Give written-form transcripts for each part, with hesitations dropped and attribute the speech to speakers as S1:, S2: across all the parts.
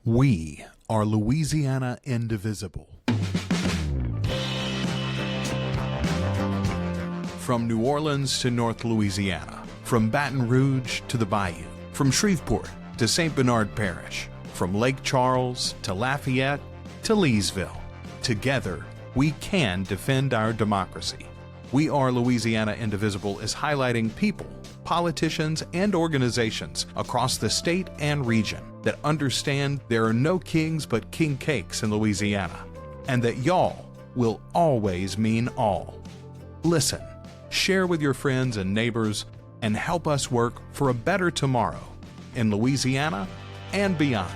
S1: We are Louisiana Indivisible. From New Orleans to North Louisiana, from Baton Rouge to the Bayou, from Shreveport to St. Bernard Parish, from Lake Charles to Lafayette to Leesville. Together, we can defend our democracy. We Are Louisiana Indivisible is highlighting people, politicians, and organizations across the state and region that understand there are no kings but king cakes in Louisiana, and that y'all will always mean all. Listen, share with your friends and neighbors, and help us work for a better tomorrow in Louisiana and beyond.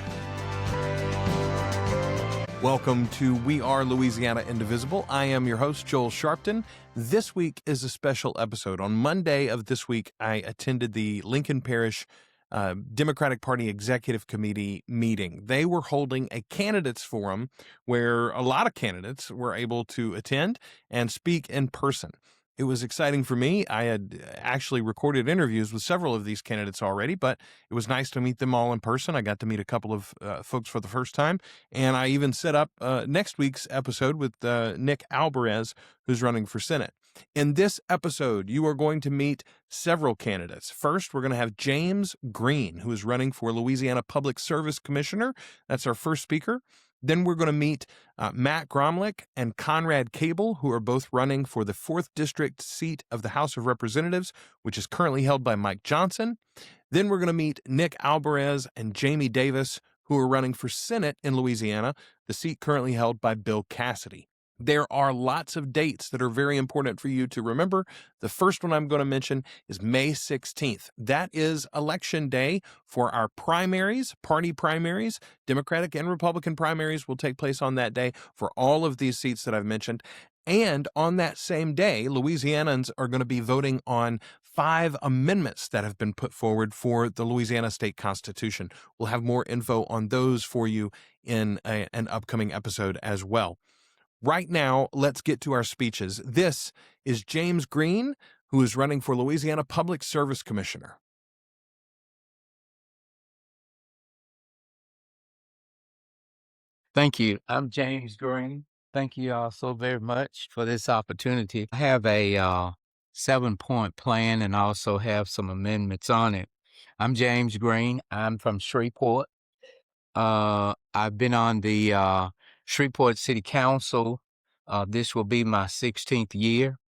S1: Welcome to We Are Louisiana Indivisible. I am your host, Joel Sharpton. This week is a special episode. On Monday of this week, I attended the Lincoln Parish Democratic Party Executive Committee meeting. They were holding a candidates forum where a lot of candidates were able to attend and speak in person. It was exciting for me. I had actually recorded interviews with several of these candidates already, but it was nice to meet them all in person. I got to meet a couple of folks for the first time, and I even set up next week's episode with Nick Albares, who's running for Senate. In this episode, you are going to meet several candidates. First, we're going to have James Green, who is running for Louisiana Public Service Commissioner. That's our first speaker. Then we're going to meet Matt Gromlich and Conrad Cable, who are both running for the 4th District seat of the House of Representatives, which is currently held by Mike Johnson. Then we're going to meet Nick Albares and Jamie Davis, who are running for Senate in Louisiana, the seat currently held by Bill Cassidy. There are lots of dates that are very important for you to remember. The first one I'm going to mention is May 16th. That is Election Day for our primaries, party primaries. Democratic and Republican primaries will take place on that day for all of these seats that I've mentioned. And on that same day, Louisianans are going to be voting on 5 amendments that have been put forward for the Louisiana State Constitution. We'll have more info on those for you in an upcoming episode as well. Right now, let's get to our speeches. This is James Green, who is running for Louisiana Public Service Commissioner.
S2: Thank you. I'm James Green. Thank you all so very much for this opportunity. I have a 7-point plan and also have some amendments on it. I'm James Green. I'm from Shreveport. I've been on the Shreveport City Council. This will be my 16th year.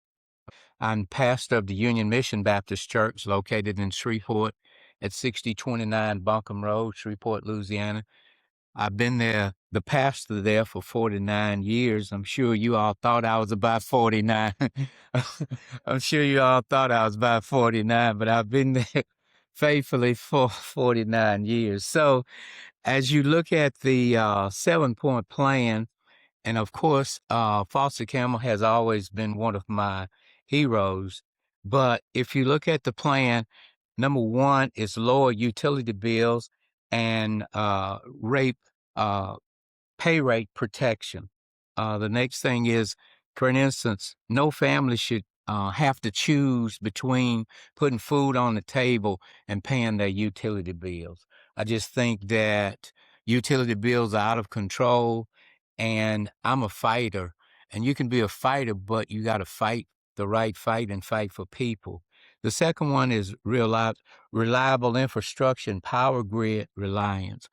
S2: I'm pastor of the Union Mission Baptist Church located in Shreveport at 6029 Buncombe Road, Shreveport, Louisiana. I've been the pastor there for 49 years. I'm sure you all thought I was about 49. I'm sure you all thought I was about 49, but I've been there faithfully for 49 years. So as you look at the 7-point plan, and of course, Foster Campbell has always been one of my heroes. But if you look at the plan, number 1 is lower utility bills and pay rate protection. The next thing is, for instance, no family should have to choose between putting food on the table and paying their utility bills. I just think that utility bills are out of control, and I'm a fighter. And you can be a fighter, but you got to fight the right fight and fight for people. The second one is reliable infrastructure and power grid reliance.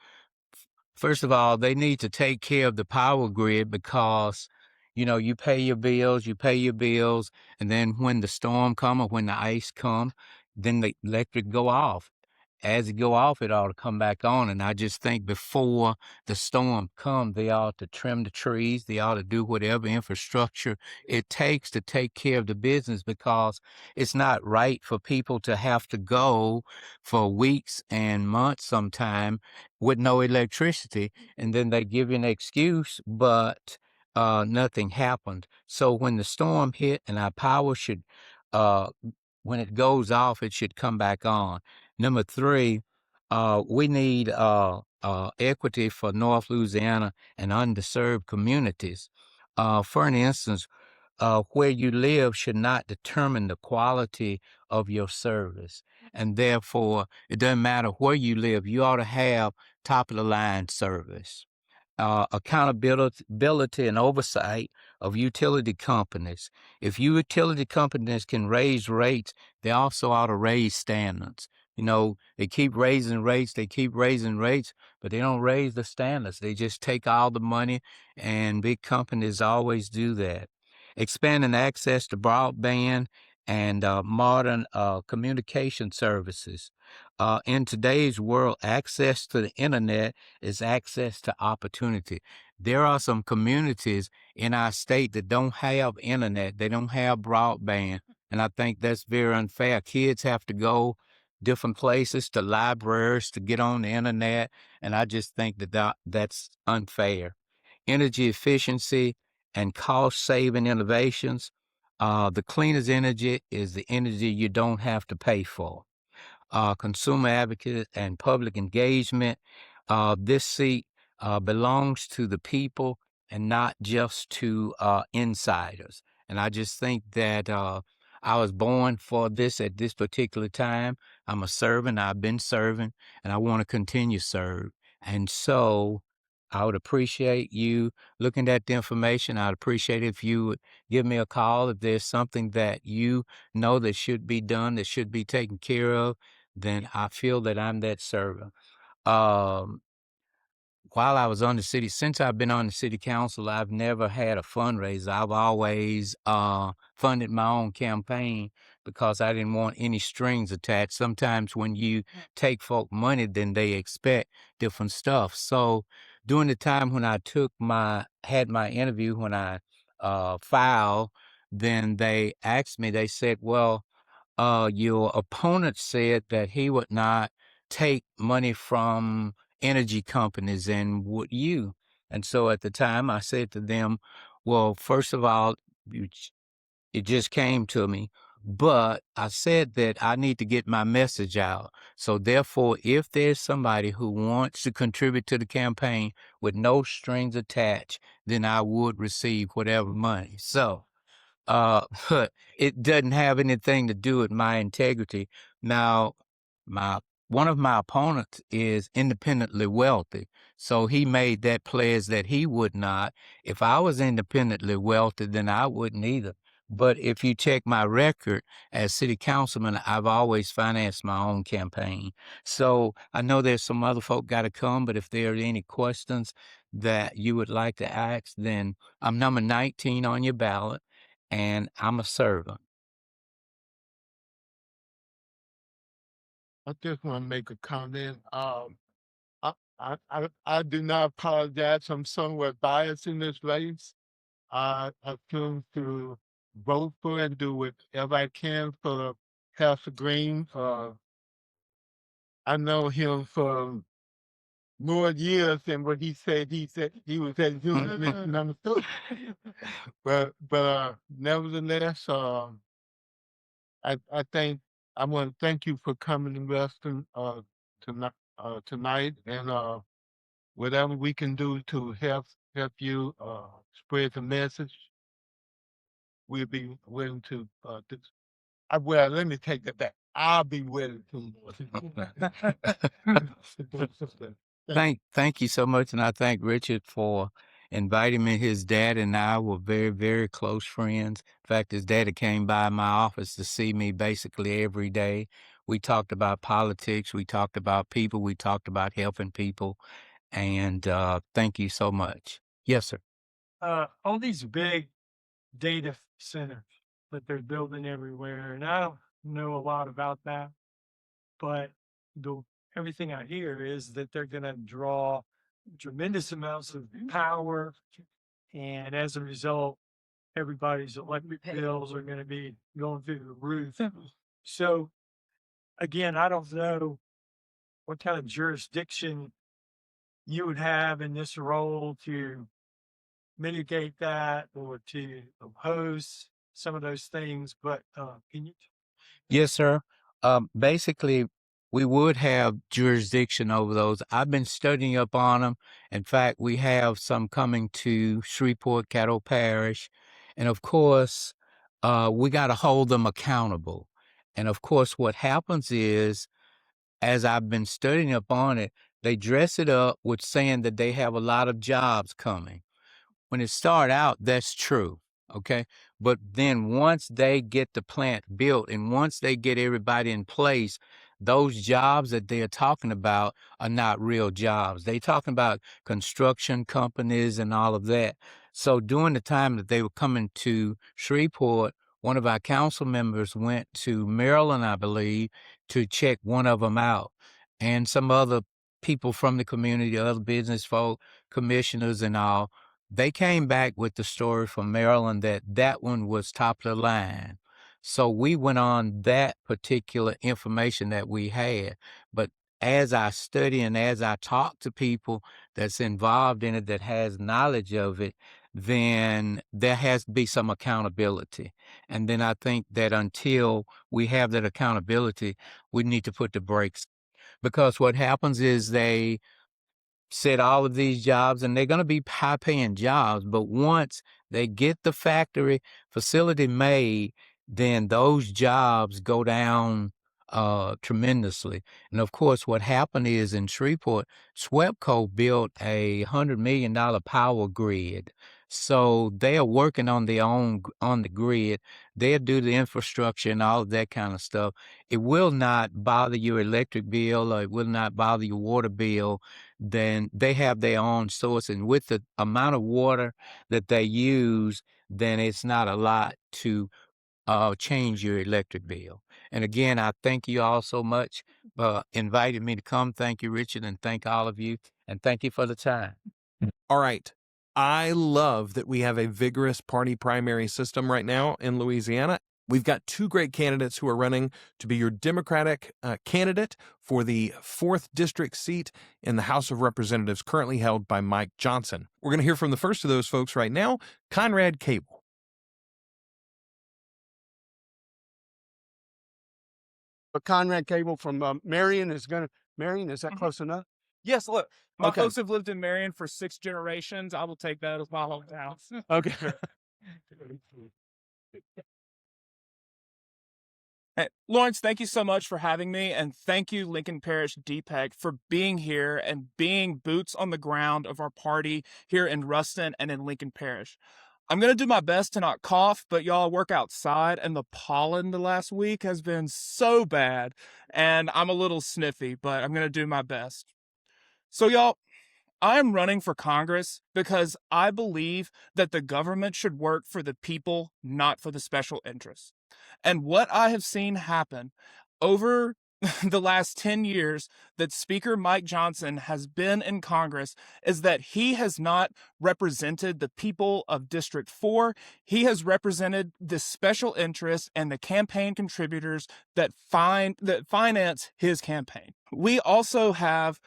S2: First of all, they need to take care of the power grid because, you pay your bills, and then when the storm comes or when the ice comes, then the electric go off. As it go off, it ought to come back on. And I just think before the storm comes, they ought to trim the trees. They ought to do whatever infrastructure it takes to take care of the business, because it's not right for people to have to go for weeks and months sometime with no electricity. And then they give you an excuse, but nothing happened. So when the storm hit and our power should, when it goes off, it should come back on. Number 3, we need equity for North Louisiana and underserved communities. For instance, where you live should not determine the quality of your service. And therefore, it doesn't matter where you live. You ought to have top of the line service. Accountability and oversight of utility companies. If utility companies can raise rates, they also ought to raise standards. They keep raising rates, but they don't raise the standards. They just take all the money, and big companies always do that. Expanding access to broadband and modern communication services. In today's world, access to the internet is access to opportunity. There are some communities in our state that don't have internet, they don't have broadband, and I think that's very unfair. Kids have to go different places to libraries to get on the internet, and I just think that's unfair. Energy efficiency and cost-saving innovations. The cleanest energy is the energy you don't have to pay for. Consumer advocate and public engagement. This seat belongs to the people and not just to insiders. And I just think that I was born for this at this particular time. I'm a servant. I've been serving, and I want to continue to serve. And so I would appreciate you looking at the information. I'd appreciate if you would give me a call if there's something that you know that should be done, that should be taken care of. Then I feel that I'm that servant. Um, while I was on the city, since I've been on the city council, I've never had a fundraiser. I've always funded my own campaign because I didn't want any strings attached. Sometimes when you take folk money, then they expect different stuff. So during the time when I had my interview, when I filed, then they asked me, they said, well, your opponent said that he would not take money from energy companies, and would you? And so at the time I said to them, well, first of all, it just came to me, but I said that I need to get my message out. So therefore, if there's somebody who wants to contribute to the campaign with no strings attached, then I would receive whatever money. So but it doesn't have anything to do with my integrity. Now, one of my opponents is independently wealthy, so he made that pledge that he would not. If I was independently wealthy, then I wouldn't either. But if you check my record as city councilman, I've always financed my own campaign. So I know there's some other folk got to come, but if there are any questions that you would like to ask, then I'm number 19 on your ballot, and I'm a servant.
S3: I just want to make a comment. I do not apologize. I'm somewhat biased in this race. I choose to vote for and do whatever I can for Pastor Green. I know him for more years than what he said. He said he was at University number two. But nevertheless, I think I want to thank you for coming to Ruston tonight, and whatever we can do to help you spread the message, we'll be willing to. Well, let me take that back. I'll be willing to.
S2: Thank you so much, and I thank Richard for inviting me. His dad and I were very, very close friends. In fact, his daddy came by my office to see me basically every day. We talked about politics, we talked about people, we talked about helping people, and thank you so much. Yes, sir.
S4: All these big data centers that they're building everywhere, and I don't know a lot about that, but everything I hear is that they're going to draw tremendous amounts of power, and as a result, everybody's electric bills are going to be going through the roof. So, again, I don't know what kind of jurisdiction you would have in this role to mitigate that or to oppose some of those things, but can you?
S2: Yes, sir. Basically, we would have jurisdiction over those. I've been studying up on them. In fact, we have some coming to Shreveport, Caddo Parish. And of course, we got to hold them accountable. And of course, what happens is, as I've been studying up on it, they dress it up with saying that they have a lot of jobs coming. When it started out, that's true, okay? But then once they get the plant built and once they get everybody in place, those jobs that they're talking about are not real jobs. They're talking about construction companies and all of that. So during the time that they were coming to Shreveport, one of our council members went to Maryland, I believe, to check one of them out. And some other people from the community, other business folk, commissioners and all, they came back with the story from Maryland that that one was top of the line. So we went on that particular information that we had. But as I study and as I talk to people that's involved in it, that has knowledge of it, then there has to be some accountability. And then I think that until we have that accountability, we need to put the brakes. Because what happens is they set all of these jobs, and they're going to be high-paying jobs, but once they get the factory facility made, then those jobs go down tremendously. And of course, what happened is in Shreveport, SWEPCO built a $100 million power grid. So they are working on their own on the grid. They'll do the infrastructure and all of that kind of stuff. It will not bother your electric bill, or it will not bother your water bill. Then they have their own source, and with the amount of water that they use, then it's not a lot to change your electric bill. And again, I thank you all so much for inviting me to come. Thank you, Richard, and thank all of you, and thank you for the time.
S1: All right. I love that we have a vigorous party primary system right now in Louisiana. We've got two great candidates who are running to be your Democratic candidate for the 4th District seat in the House of Representatives, currently held by Mike Johnson. We're going to hear from the first of those folks right now, Conrad Cable.
S5: But Conrad Cable from Marion is going to, Marion, is that close enough?
S6: Yes, look, my
S5: Okay.
S6: folks have lived in Marion for 6 generations. I will take that as my hometown.
S5: Okay.
S6: Hey, Lawrence, thank you so much for having me, and thank you, Lincoln Parish DPEC, for being here and being boots on the ground of our party here in Ruston and in Lincoln Parish. I'm going to do my best to not cough, but y'all work outside, and the pollen the last week has been so bad, and I'm a little sniffy, but I'm going to do my best. So y'all, I am running for Congress because I believe that the government should work for the people, not for the special interests. And what I have seen happen over the last 10 years that Speaker Mike Johnson has been in Congress is that he has not represented the people of District 4. He has represented the special interests and the campaign contributors that finance his campaign. We also have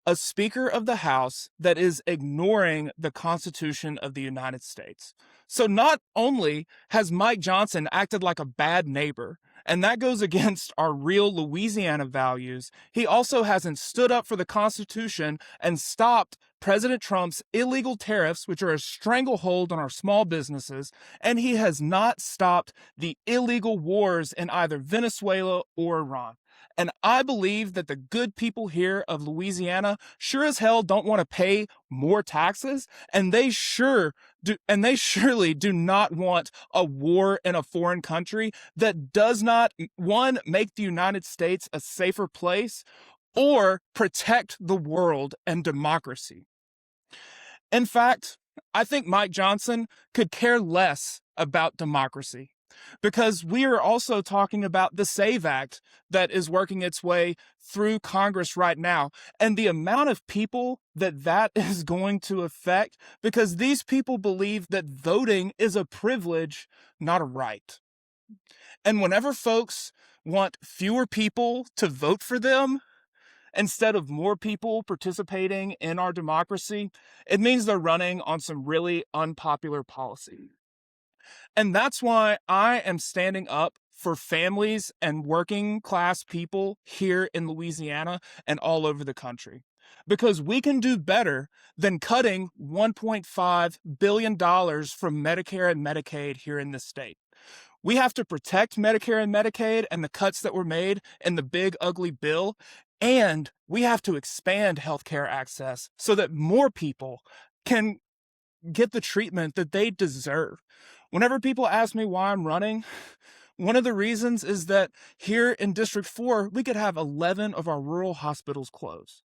S6: a Speaker of the House that is ignoring the Constitution of the United States. So not only has Mike Johnson acted like a bad neighbor, and that goes against our real Louisiana values, he also hasn't stood up for the Constitution and stopped President Trump's illegal tariffs, which are a stranglehold on our small businesses, and he has not stopped the illegal wars in either Venezuela or Iran. And I believe that the good people here of Louisiana sure as hell don't want to pay more taxes, and they surely do not want a war in a foreign country that does not, one, make the United States a safer place, or protect the world and democracy. In fact, I think Mike Johnson could care less about democracy, because we are also talking about the SAVE Act that is working its way through Congress right now, and the amount of people that is going to affect, because these people believe that voting is a privilege, not a right. And whenever folks want fewer people to vote for them, instead of more people participating in our democracy, it means they're running on some really unpopular policy. And that's why I am standing up for families and working class people here in Louisiana and all over the country. Because we can do better than cutting $1.5 billion from Medicare and Medicaid here in this state. We have to protect Medicare and Medicaid and the cuts that were made in the big ugly bill. And we have to expand healthcare access so that more people can get the treatment that they deserve. Whenever people ask me why I'm running, one of the reasons is that here in District 4, we could have 11 of our rural hospitals closed.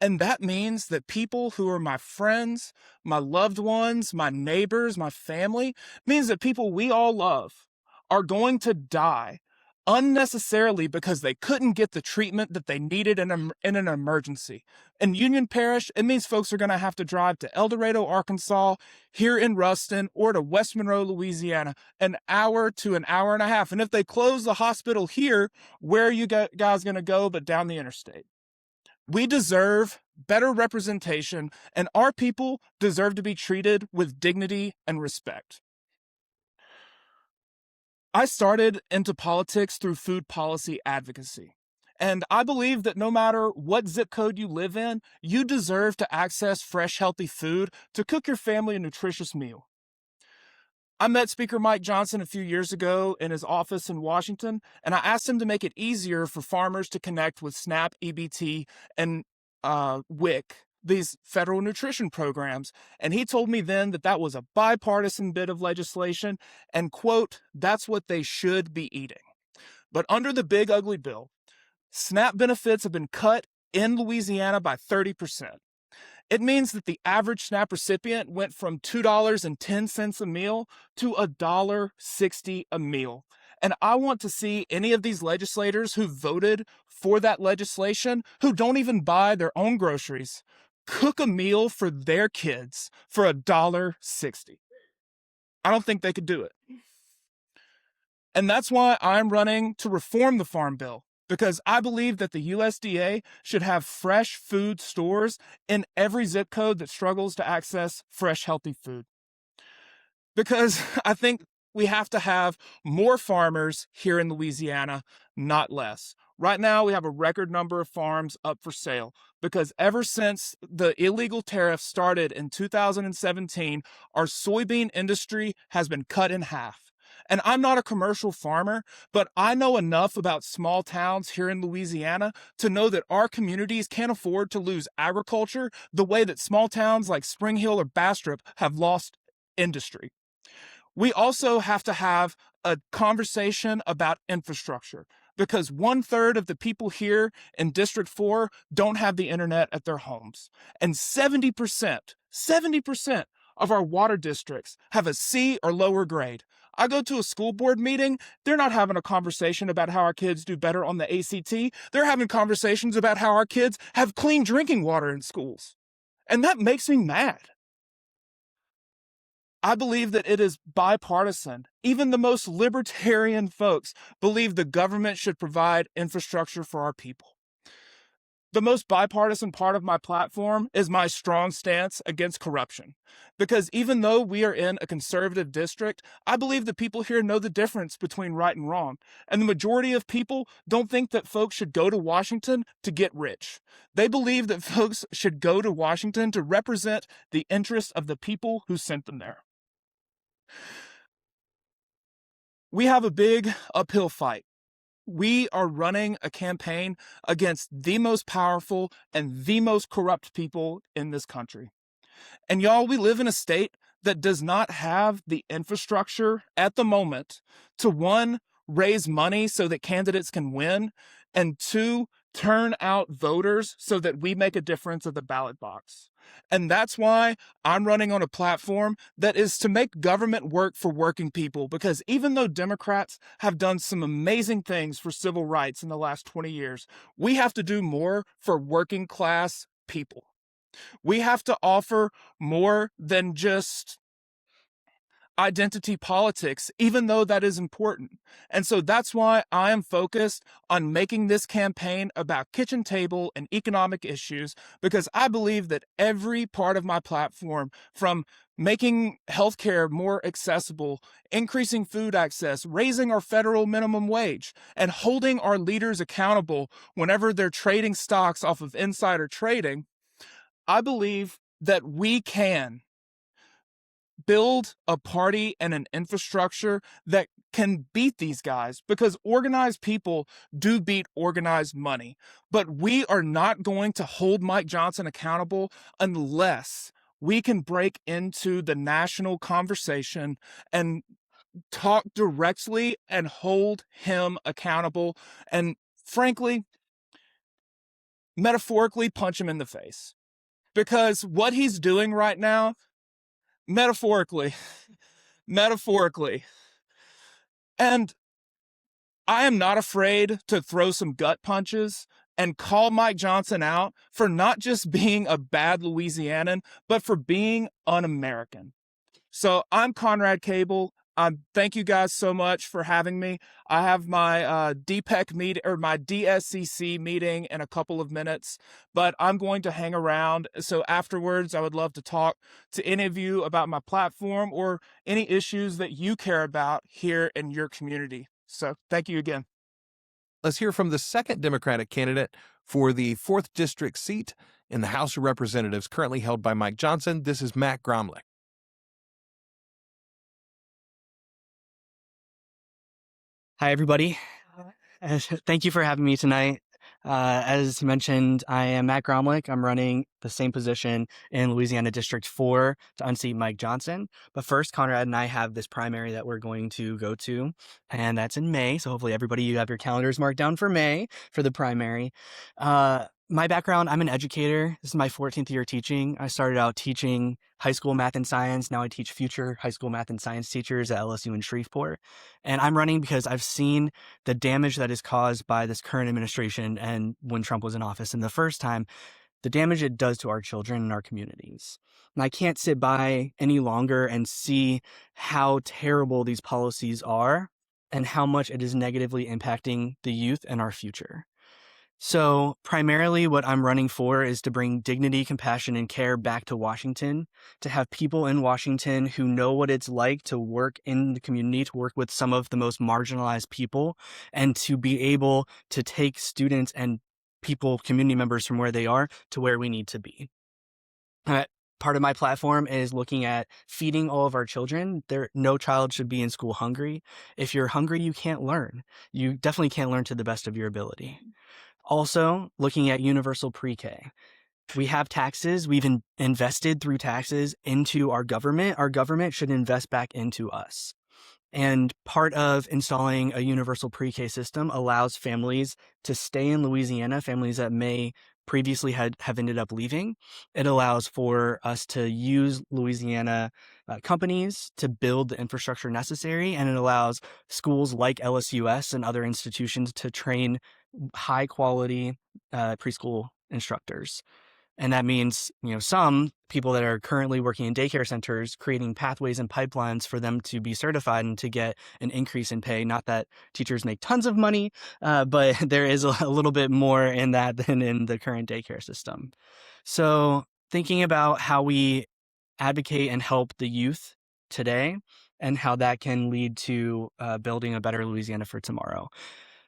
S6: And that means that people who are my friends, my loved ones, my neighbors, my family, means that people we all love are going to die unnecessarily because they couldn't get the treatment that they needed in an emergency. In Union Parish, it means folks are going to have to drive to El Dorado, Arkansas, here in Ruston, or to West Monroe, Louisiana, an hour to an hour and a half. And if they close the hospital here, where are you guys going to go but down the interstate? We deserve better representation, and our people deserve to be treated with dignity and respect. I started into politics through food policy advocacy, and I believe that no matter what zip code you live in, you deserve to access fresh, healthy food to cook your family a nutritious meal. I met Speaker Mike Johnson a few years ago in his office in Washington, and I asked him to make it easier for farmers to connect with SNAP, EBT, and WIC, these federal nutrition programs. And he told me then that that was a bipartisan bit of legislation, and quote, that's what they should be eating. But under the big ugly bill, SNAP benefits have been cut in Louisiana by 30%. It means that the average SNAP recipient went from $2.10 a meal to $1.60 a meal. And I want to see any of these legislators who voted for that legislation, who don't even buy their own groceries, cook a meal for their kids for $1.60. I don't think they could do it. And that's why I'm running to reform the Farm Bill, because I believe that the USDA should have fresh food stores in every zip code that struggles to access fresh, healthy food. Because I think we have to have more farmers here in Louisiana, not less. Right now, we have a record number of farms up for sale because ever since the illegal tariffs started in 2017, our soybean industry has been cut in half. And I'm not a commercial farmer, but I know enough about small towns here in Louisiana to know that our communities can't afford to lose agriculture the way that small towns like Spring Hill or Bastrop have lost industry. We also have to have a conversation about infrastructure, because 1/3 of the people here in District 4 don't have the internet at their homes. And 70% of our water districts have a C or lower grade. I go to a school board meeting, they're not having a conversation about how our kids do better on the ACT. They're having conversations about how our kids have clean drinking water in schools. And that makes me mad. I believe that it is bipartisan. Even the most libertarian folks believe the government should provide infrastructure for our people. The most bipartisan part of my platform is my strong stance against corruption. Because even though we are in a conservative district, I believe that people here know the difference between right and wrong. And the majority of people don't think that folks should go to Washington to get rich. They believe that folks should go to Washington to represent the interests of the people who sent them there. We have a big uphill fight. We are running a campaign against the most powerful and the most corrupt people in this country. And y'all, we live in a state that does not have the infrastructure at the moment to, one, raise money so that candidates can win, and two, turn out voters so that we make a difference at the ballot box. And that's why I'm running on a platform that is to make government work for working people, because even though Democrats have done some amazing things for civil rights in the last 20 years, we have to do more for working class people. We have to offer more than just identity politics, even though that is important. And so that's why I am focused on making this campaign about kitchen table and economic issues, because I believe that every part of my platform, from making healthcare more accessible, increasing food access, raising our federal minimum wage, and holding our leaders accountable whenever they're trading stocks off of insider trading, I believe that we can build a party and an infrastructure that can beat these guys, because organized people do beat organized money. But we are not going to hold Mike Johnson accountable unless we can break into the national conversation and talk directly and hold him accountable, and frankly, metaphorically punch him in the face. Because what he's doing right now, metaphorically, and I am not afraid to throw some gut punches and call Mike Johnson out for not just being a bad Louisianan, but for being un-American. So I'm Conrad Cable. Thank you guys so much for having me. I have my DPEC meet or my DSCC meeting in a couple of minutes, but I'm going to hang around. So afterwards, I would love to talk to any of you about my platform or any issues that you care about here in your community. So thank you again.
S1: Let's hear from the second Democratic candidate for the 4th District seat in the House of Representatives, currently held by Mike Johnson. This is Matt Gromlich.
S7: Hi, everybody. Thank you for having me tonight. As mentioned, I am Matt Gromlich. I'm running the same position in Louisiana District 4 to unseat Mike Johnson. But first, Conrad and I have this primary that we're going to go to, and that's in May. So hopefully everybody, you have your calendars marked down for May for the primary. My background, I'm an educator. This is my 14th year teaching. I started out teaching high school math and science. Now I teach future high school math and science teachers at LSU in Shreveport. And I'm running because I've seen the damage that is caused by this current administration and when Trump was in office. And the first time, the damage it does to our children and our communities. And I can't sit by any longer and see how terrible these policies are and how much it is negatively impacting the youth and our future. So primarily what I'm running for is to bring dignity, compassion, and care back to Washington, to have people in Washington who know what it's like to work in the community, to work with some of the most marginalized people, and to be able to take students and people, community members from where they are to where we need to be. Part of my platform is looking at feeding all of our children. No child should be in school hungry. If you're hungry, you can't learn. You definitely can't learn to the best of your ability. Also, looking at universal pre-K. We have taxes. We've invested through taxes into our government. Our government should invest back into us. And part of installing a universal pre-K system allows families to stay in Louisiana, families that may previously have ended up leaving. It allows for us to use Louisiana companies to build the infrastructure necessary, and it allows schools like LSUS and other institutions to train high quality preschool instructors. And that means, some people that are currently working in daycare centers, creating pathways and pipelines for them to be certified and to get an increase in pay. Not that teachers make tons of money, but there is a little bit more in that than in the current daycare system. So thinking about how we advocate and help the youth today and how that can lead to building a better Louisiana for tomorrow.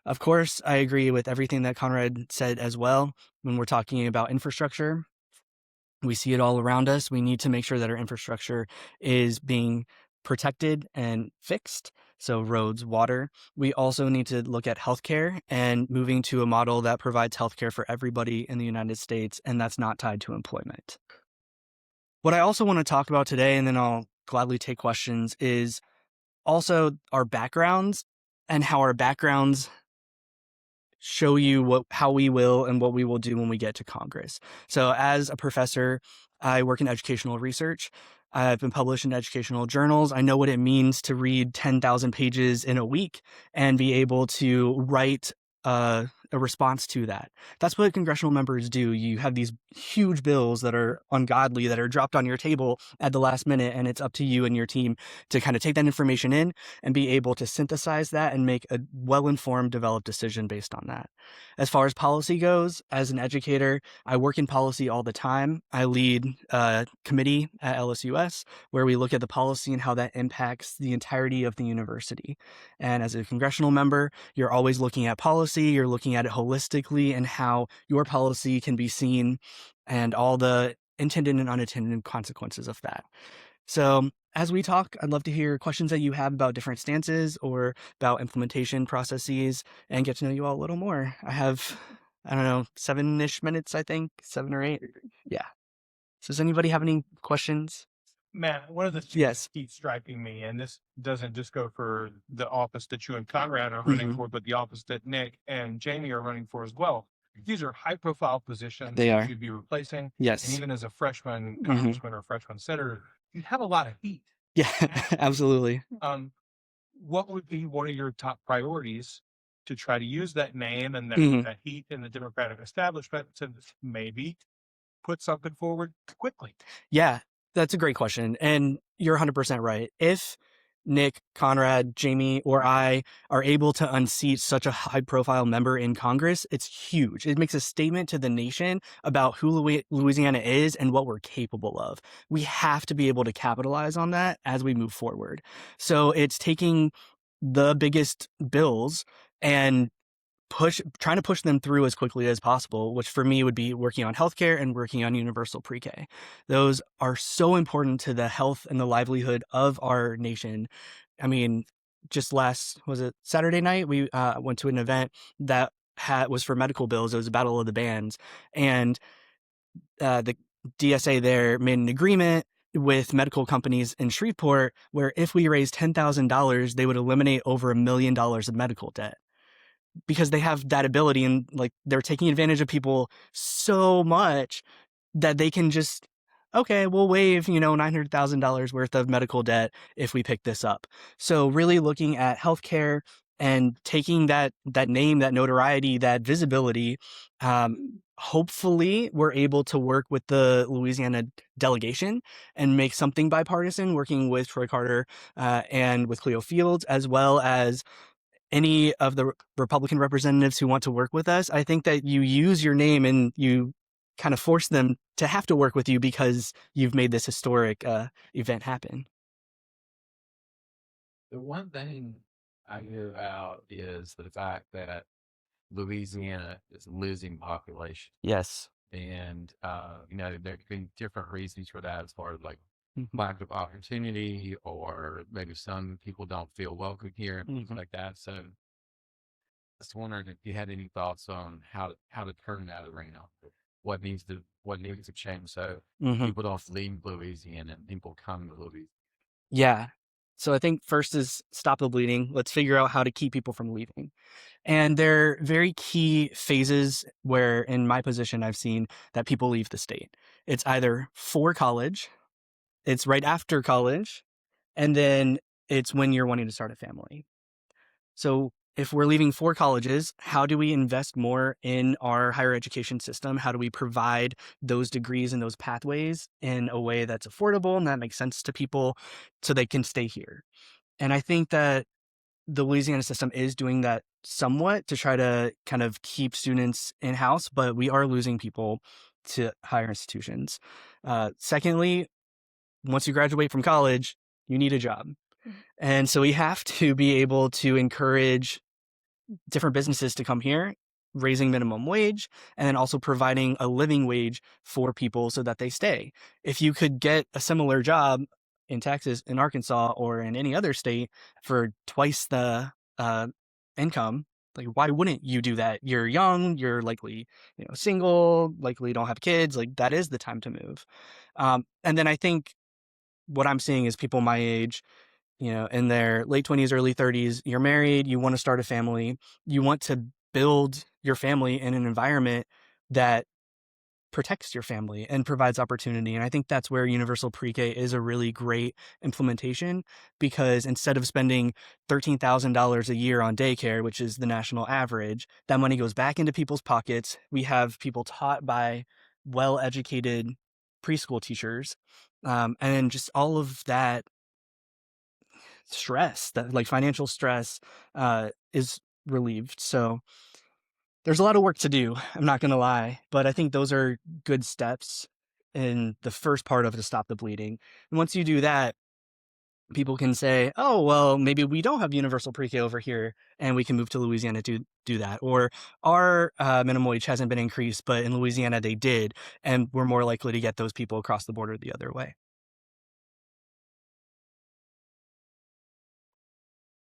S7: Of course, I agree with everything that Conrad said as well. When we're talking about infrastructure, we see it all around us. We need to make sure that our infrastructure is being protected and fixed. So roads, water. We also need to look at healthcare and moving to a model that provides healthcare for everybody in the United States, and that's not tied to employment. What I also want to talk about today, and then I'll gladly take questions, is also our backgrounds and how our backgrounds show you how we will and what we will do when we get to Congress. So as a professor, I work in educational research. I've been published in educational journals. I know what it means to read 10,000 pages in a week and be able to write a response to that. That's what congressional members do. You have these huge bills that are ungodly that are dropped on your table at the last minute, and it's up to you and your team to kind of take that information in and be able to synthesize that and make a well-informed, developed decision based on that. As far as policy goes, as an educator, I work in policy all the time. I lead a committee at LSUS where we look at the policy and how that impacts the entirety of the university. And as a congressional member, you're always looking at policy, you're looking at it holistically and how your policy can be seen and all the intended and unintended consequences of that. So as we talk, I'd love to hear questions that you have about different stances or about implementation processes and get to know you all a little more. I have, I don't know, 7-ish minutes, I think, 7 or 8. Yeah. So does anybody have any questions?
S6: Matt, one of the things
S7: Yes.
S6: that keeps striking me, and this doesn't just go for the office that you and Conrad are running
S7: Mhm.
S6: for, but the office that Nick and Jamie are running for as well. These are high-profile positions
S7: They
S6: that
S7: are.
S6: you'd be replacing, and
S7: Yes.
S6: even as a freshman
S7: Mhm.
S6: congressman or freshman senator, you have a lot of heat.
S7: Yeah, absolutely.
S6: What would be one of your top priorities to try to use that name and
S7: Mhm.
S6: that heat in the Democratic establishment to maybe put something forward quickly?
S7: Yeah, that's a great question. And you're 100% right. If Nick, Conrad, Jamie, or I are able to unseat such a high profile member in Congress, it's huge. It makes a statement to the nation about who Louisiana is and what we're capable of. We have to be able to capitalize on that as we move forward. So it's taking the biggest bills and trying to push them through as quickly as possible, which for me would be working on healthcare and working on universal pre-K. Those are so important to the health and the livelihood of our nation. I mean, just was it Saturday night? We went to an event that was for medical bills. It was a battle of the bands, and the DSA there made an agreement with medical companies in Shreveport where if we raised $10,000, they would eliminate over $1 million of medical debt, because they have that ability, and like they're taking advantage of people so much that they can just, okay, we'll waive, $900,000 worth of medical debt if we pick this up. So really looking at healthcare and taking that name, that notoriety, that visibility. Hopefully we're able to work with the Louisiana delegation and make something bipartisan, working with Troy Carter and with Cleo Fields, as well as any of the Republican representatives who want to work with us. I think that you use your name and you kind of force them to have to work with you because you've made this historic event happen.
S2: The one thing I hear about is the fact that Louisiana is losing population.
S7: Yes.
S2: And, there could be different reasons for that as far as like
S7: Mhm.
S2: lack of opportunity, or maybe some people don't feel welcome here and things
S7: Mhm.
S2: like that. So just wondering if you had any thoughts on how to turn that around. What needs to change so
S7: Mhm.
S2: people don't leave Louisiana and people come to Louisiana.
S7: Yeah. So I think first is stop the bleeding. Let's figure out how to keep people from leaving. And there are very key phases where, in my position, I've seen that people leave the state. It's either for college, it's right after college, and then it's when you're wanting to start a family. So if we're leaving for colleges, how do we invest more in our higher education system? How do we provide those degrees and those pathways in a way that's affordable and that makes sense to people so they can stay here? And I think that the Louisiana system is doing that somewhat to try to kind of keep students in-house, but we are losing people to higher institutions. Secondly, once you graduate from college, you need a job. And so we have to be able to encourage different businesses to come here, raising minimum wage, and then also providing a living wage for people so that they stay. If you could get a similar job in Texas, in Arkansas, or in any other state for twice the income, like why wouldn't you do that? You're young, you're likely, single, likely don't have kids. Like that is the time to move. And then I think what I'm seeing is people my age, in their late 20s, early 30s, you're married, you want to start a family, you want to build your family in an environment that protects your family and provides opportunity. And I think that's where universal pre-K is a really great implementation, because instead of spending $13,000 a year on daycare, which is the national average, that money goes back into people's pockets. We have people taught by well-educated preschool teachers. And just all of that stress, that like financial stress is relieved. So there's a lot of work to do, I'm not going to lie, but I think those are good steps in the first part of to stop the bleeding. And once you do that, people can say, oh, well, maybe we don't have universal pre-K over here and we can move to Louisiana to do that. Or our minimum wage hasn't been increased, but in Louisiana they did. And we're more likely to get those people across the border the other way.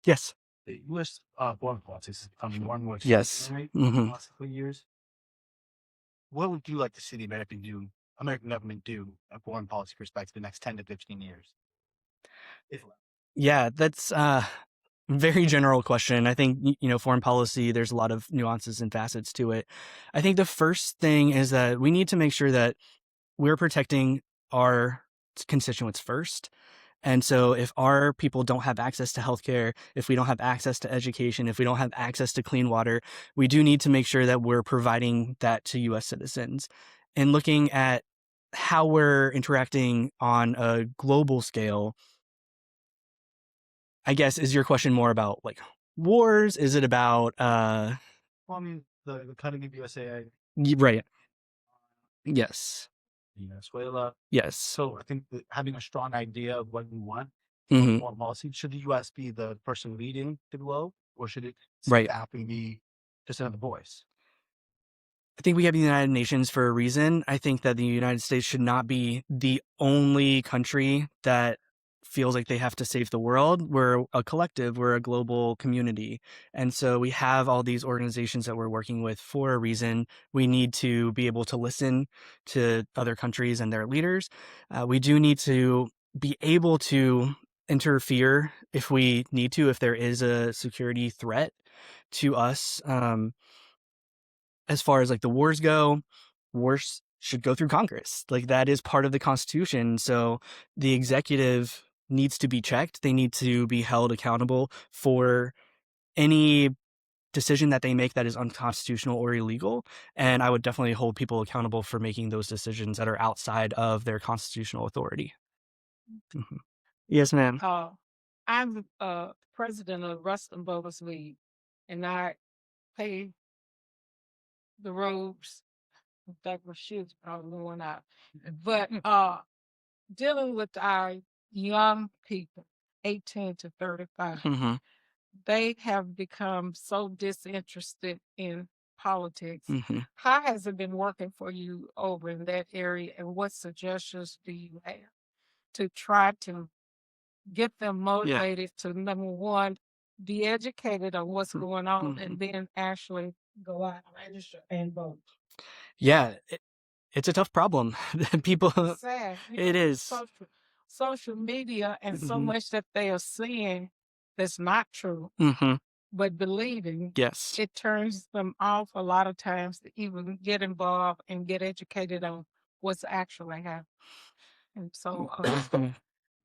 S7: Yes.
S8: The U.S. Foreign policy is becoming more and more
S7: Yes.
S8: right?
S7: Mhm.
S8: In the last couple of years. What would you like to see the American government do, a foreign policy perspective, the next 10 to 15 years? If
S7: Yeah, that's very general question. I think, foreign policy, there's a lot of nuances and facets to it. I think the first thing is that we need to make sure that we're protecting our constituents first. And so if our people don't have access to healthcare, if we don't have access to education, if we don't have access to clean water, we do need to make sure that we're providing that to U.S. citizens. And looking at how we're interacting on a global scale, I guess, is your question more about like wars? Is it about
S8: well, I mean, the cutting of USAID,
S7: right? Yes.
S8: Venezuela.
S7: Yes.
S8: So I think that having a strong idea of what we want,
S7: Mhm.
S8: foreign policy, should the U.S. be the person leading the globe, or should it
S7: Right.
S8: simply be just another voice?
S7: I think we have the United Nations for a reason. I think that the United States should not be the only country that feels like they have to save the world. We're a collective, we're a global community. And so we have all these organizations that we're working with for a reason. We need to be able to listen to other countries and their leaders. We do need to be able to interfere if we need to, if there is a security threat to us. As far as like the wars go, wars should go through Congress. Like that is part of the Constitution. So the executive needs to be checked. They need to be held accountable for any decision that they make that is unconstitutional or illegal. And I would definitely hold people accountable for making those decisions that are outside of their constitutional authority. Mhm. Yes, ma'am.
S9: I'm president of Ruston Voters League, and I pay the roads. In fact, my shoes probably worn out. But dealing with our young people, 18 to 35,
S7: Mhm.
S9: they have become so disinterested in politics.
S7: Mhm.
S9: How has it been working for you over in that area, and what suggestions do you have to try to get them motivated to, number one, be educated on what's going on, and then actually go out and register and vote?
S7: Yeah, it's a tough problem. People,
S9: It's sad.
S7: it is.
S9: Social media and so
S7: Mhm.
S9: much that they are seeing that's not true,
S7: Mhm.
S9: but believing,
S7: Yes.
S9: it turns them off a lot of times to even get involved and get educated on what's actually happening. And so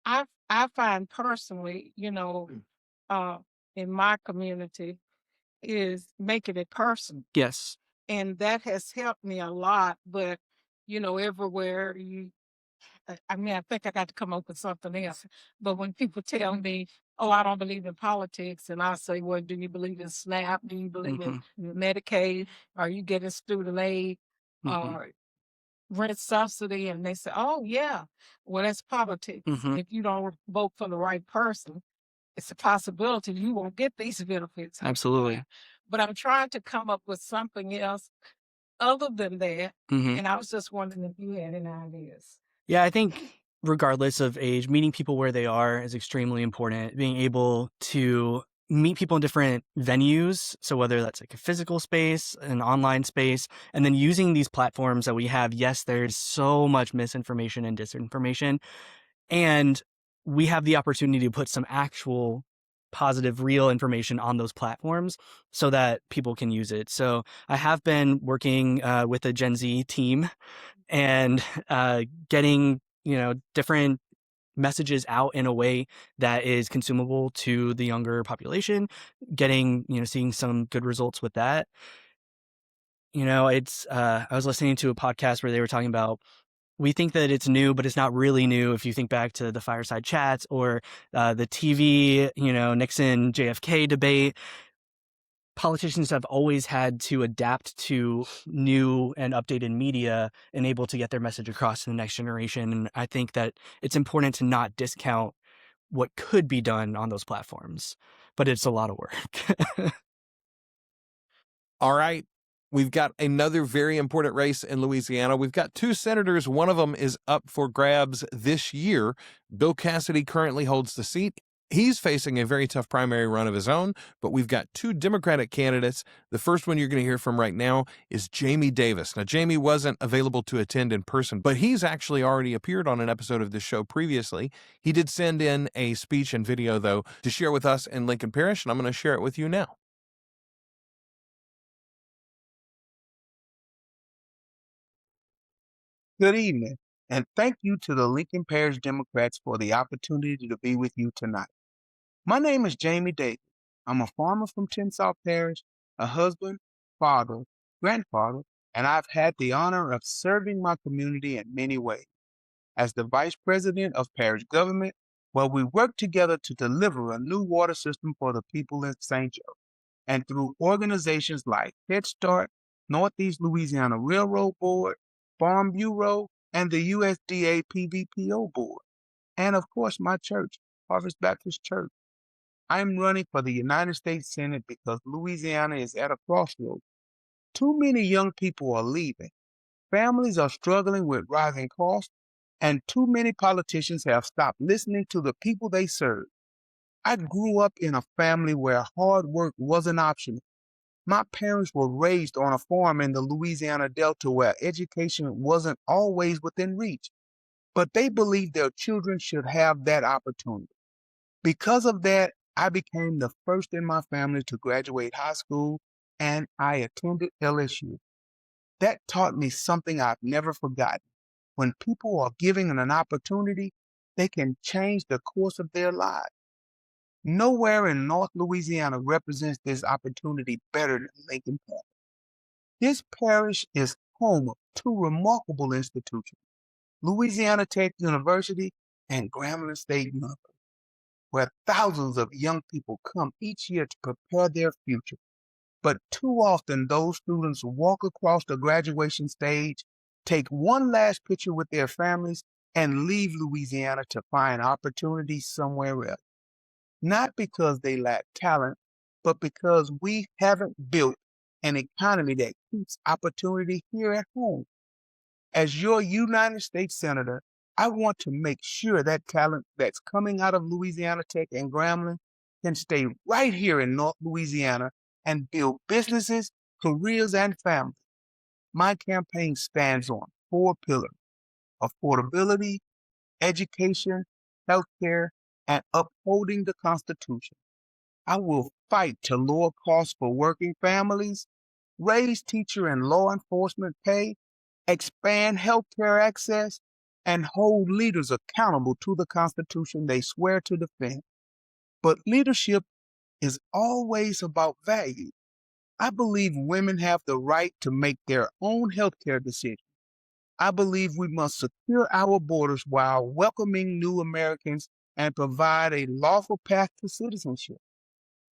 S9: I find personally, in my community, is making it personal.
S7: Yes.
S9: And that has helped me a lot. But, everywhere I think I got to come up with something else. But when people tell me, oh, I don't believe in politics, and I say, well, do you believe in SNAP? Do you believe in Medicaid? Are you getting student aid? Or rent subsidy? And they say, oh, yeah, well, that's politics. If you don't vote for the right person, it's a possibility you won't get these benefits.
S7: Absolutely.
S9: But I'm trying to come up with something else other than that. And I was just wondering if you had any ideas.
S7: Yeah, I think regardless of age, meeting people where they are is extremely important. Being able to meet people in different venues, so whether that's like a physical space, an online space, and then using these platforms that we have. Yes, there's so much misinformation and disinformation, and we have the opportunity to put some actual positive, real information on those platforms so that people can use it. So I have been working with a Gen Z team and getting, different messages out in a way that is consumable to the younger population, getting, seeing some good results with that. It's, I was listening to a podcast where they were talking about, we think that it's new, but it's not really new. If you think back to the fireside chats or the TV, Nixon JFK debate, politicians have always had to adapt to new and updated media and able to get their message across to the next generation. And I think that it's important to not discount what could be done on those platforms, but it's a lot of work.
S1: All right. We've got another very important race in Louisiana. We've got two senators. One of them is up for grabs this year. Bill Cassidy currently holds the seat. He's facing a very tough primary run of his own, but we've got two Democratic candidates. The first one you're going to hear from right now is Jamie Davis. Now, Jamie wasn't available to attend in person, but he's actually already appeared on an episode of this show previously. He did send in a speech and video, though, to share with us in Lincoln Parish, and I'm going to share it with you now.
S10: Good evening, and thank you to the Lincoln Parish Democrats for the opportunity to be with you tonight. My name is Jamie Davis. I'm a farmer from South Parish, a husband, father, grandfather, and I've had the honor of serving my community in many ways. As the vice president of parish government, we work together to deliver a new water system for the people in St. Joe. And through organizations like Head Start, Northeast Louisiana Railroad Board, Farm Bureau, and the USDA PVPO Board, and of course my church, Harvest Baptist Church. I'm running for the United States Senate because Louisiana is at a crossroads. Too many young people are leaving. Families are struggling with rising costs, and too many politicians have stopped listening to the people they serve. I grew up in a family where hard work wasn't optional. My parents were raised on a farm in the Louisiana Delta where education wasn't always within reach, but they believed their children should have that opportunity. Because of that, I became the first in my family to graduate high school, and I attended LSU. That taught me something I've never forgotten. When people are given an opportunity, they can change the course of their lives. Nowhere in North Louisiana represents this opportunity better than Lincoln Parish. This parish is home of two remarkable institutions, Louisiana Tech University and Gromlich State University, where thousands of young people come each year to prepare their future. But too often those students walk across the graduation stage, take one last picture with their families, and leave Louisiana to find opportunities somewhere else. Not because they lack talent, but because we haven't built an economy that keeps opportunity here at home. As your United States Senator, I want to make sure that talent that's coming out of Louisiana Tech and Grambling can stay right here in North Louisiana and build businesses, careers, and families. My campaign stands on 4 pillars: affordability, education, healthcare, and upholding the Constitution. I will fight to lower costs for working families, raise teacher and law enforcement pay, expand healthcare access, and hold leaders accountable to the Constitution they swear to defend. But leadership is always about value. I believe women have the right to make their own healthcare decisions. I believe we must secure our borders while welcoming new Americans and provide a lawful path to citizenship.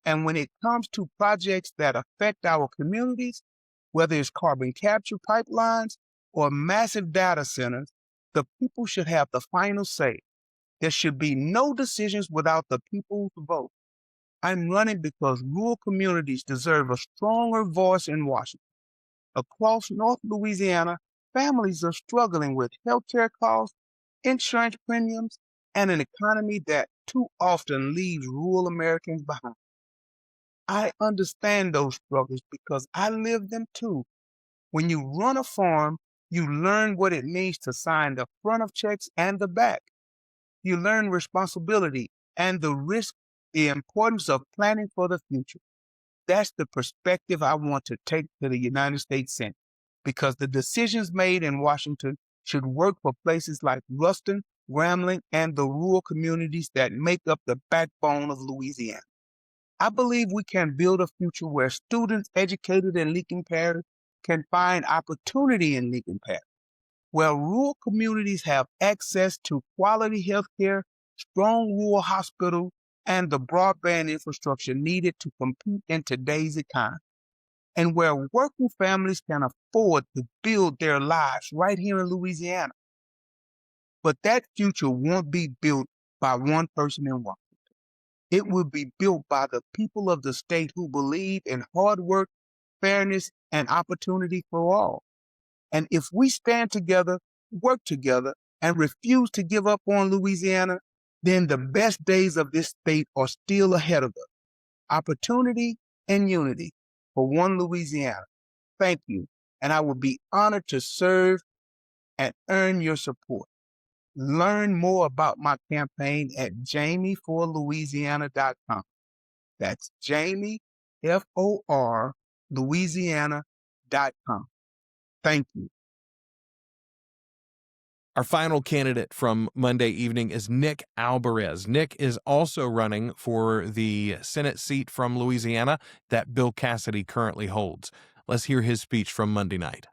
S10: And when it comes to projects that affect our communities, whether it's carbon capture pipelines or massive data centers, the people should have the final say. There should be no decisions without the people's vote. I'm running because rural communities deserve a stronger voice in Washington. Across North Louisiana, families are struggling with healthcare costs, insurance premiums, and an economy that too often leaves rural Americans behind. I understand those struggles because I live them too. When you run a farm, you learn what it means to sign the front of checks and the back. You learn responsibility and the risk, the importance of planning for the future. That's the perspective I want to take to the United States Senate, because the decisions made in Washington should work for places like Ruston, Grambling, and the rural communities that make up the backbone of Louisiana. I believe we can build a future where students educated in Lincoln Parish can find opportunity in Lincoln Parish, where rural communities have access to quality health care, strong rural hospitals, and the broadband infrastructure needed to compete in today's economy, and where working families can afford to build their lives right here in Louisiana. But that future won't be built by one person in Washington. It will be built by the people of the state who believe in hard work, fairness, and opportunity for all. And if we stand together, work together, and refuse to give up on Louisiana, then the best days of this state are still ahead of us. Opportunity and unity for one Louisiana. Thank you, and I will be honored to serve and earn your support. Learn more about my campaign at jamieforlouisiana.com. That's Jamie, F-O-R, Louisiana.com. Thank you.
S1: Our final candidate from Monday evening is Nick Albares. Nick is also running for the Senate seat from Louisiana that Bill Cassidy currently holds. Let's hear his speech from Monday night.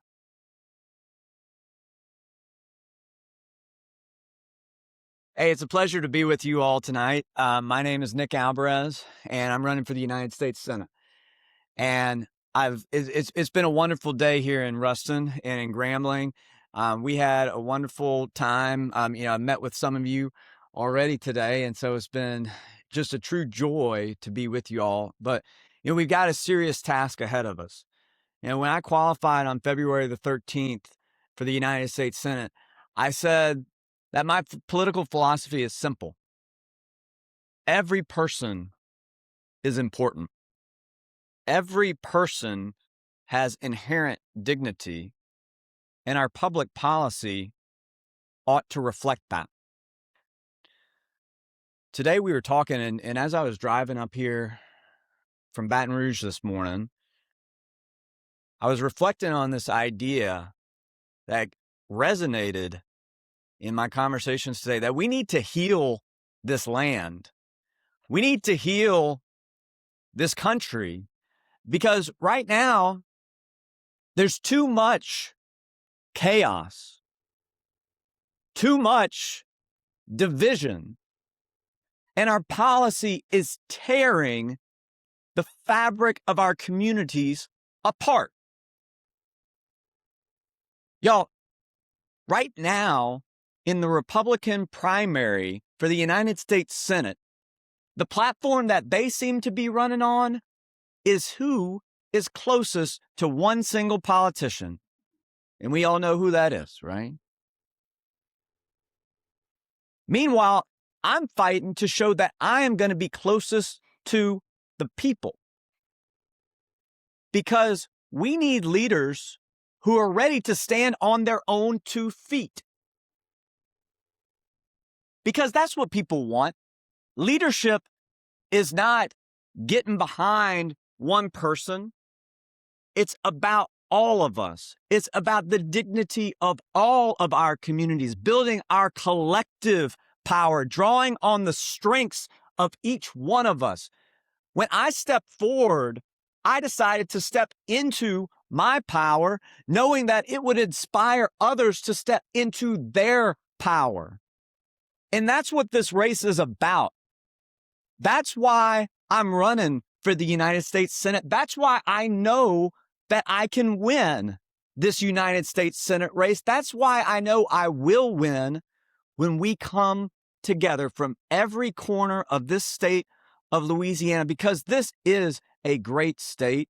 S11: Hey, it's a pleasure to be with you all tonight. My name is Nick Albares, and I'm running for the United States Senate. And it's been a wonderful day here in Ruston and in Grambling. We had a wonderful time. I met with some of you already today, and so it's been just a true joy to be with you all. But we've got a serious task ahead of us. When I qualified on February the 13th for the United States Senate, I said that my political philosophy is simple. Every person is important. Every person has inherent dignity, and our public policy ought to reflect that. Today we were talking, and as I was driving up here from Baton Rouge this morning, I was reflecting on this idea that resonated in my conversations today, that we need to heal this land. We need to heal this country, because right now there's too much chaos, too much division, and our policy is tearing the fabric of our communities apart. Y'all, right now in the Republican primary for the United States Senate, the platform that they seem to be running on is who is closest to one single politician. And we all know who that is, right? Meanwhile, I'm fighting to show that I am going to be closest to the people. Because we need leaders who are ready to stand on their own 2 feet. Because that's what people want. Leadership is not getting behind one person. It's about all of us. It's about the dignity of all of our communities, building our collective power, drawing on the strengths of each one of us. When I stepped forward, I decided to step into my power, knowing that it would inspire others to step into their power. And that's what this race is about. That's why I'm running for the United States Senate. That's why I know that I can win this United States Senate race. That's why I know I will win when we come together from every corner of this state of Louisiana, because this is a great state.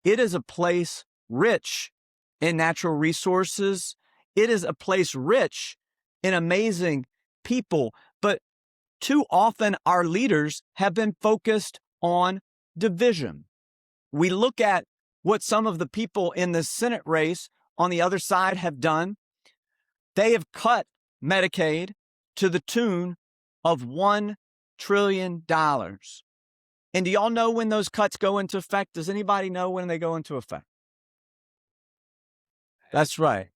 S11: It is a place rich in natural resources. It is a place rich in amazing people. But too often our leaders have been focused on division. We look at what some of the people in the Senate race on the other side have done. They have cut Medicaid to the tune of $1 trillion. And do y'all know when those cuts go into effect? Does anybody know when they go into effect? That's right.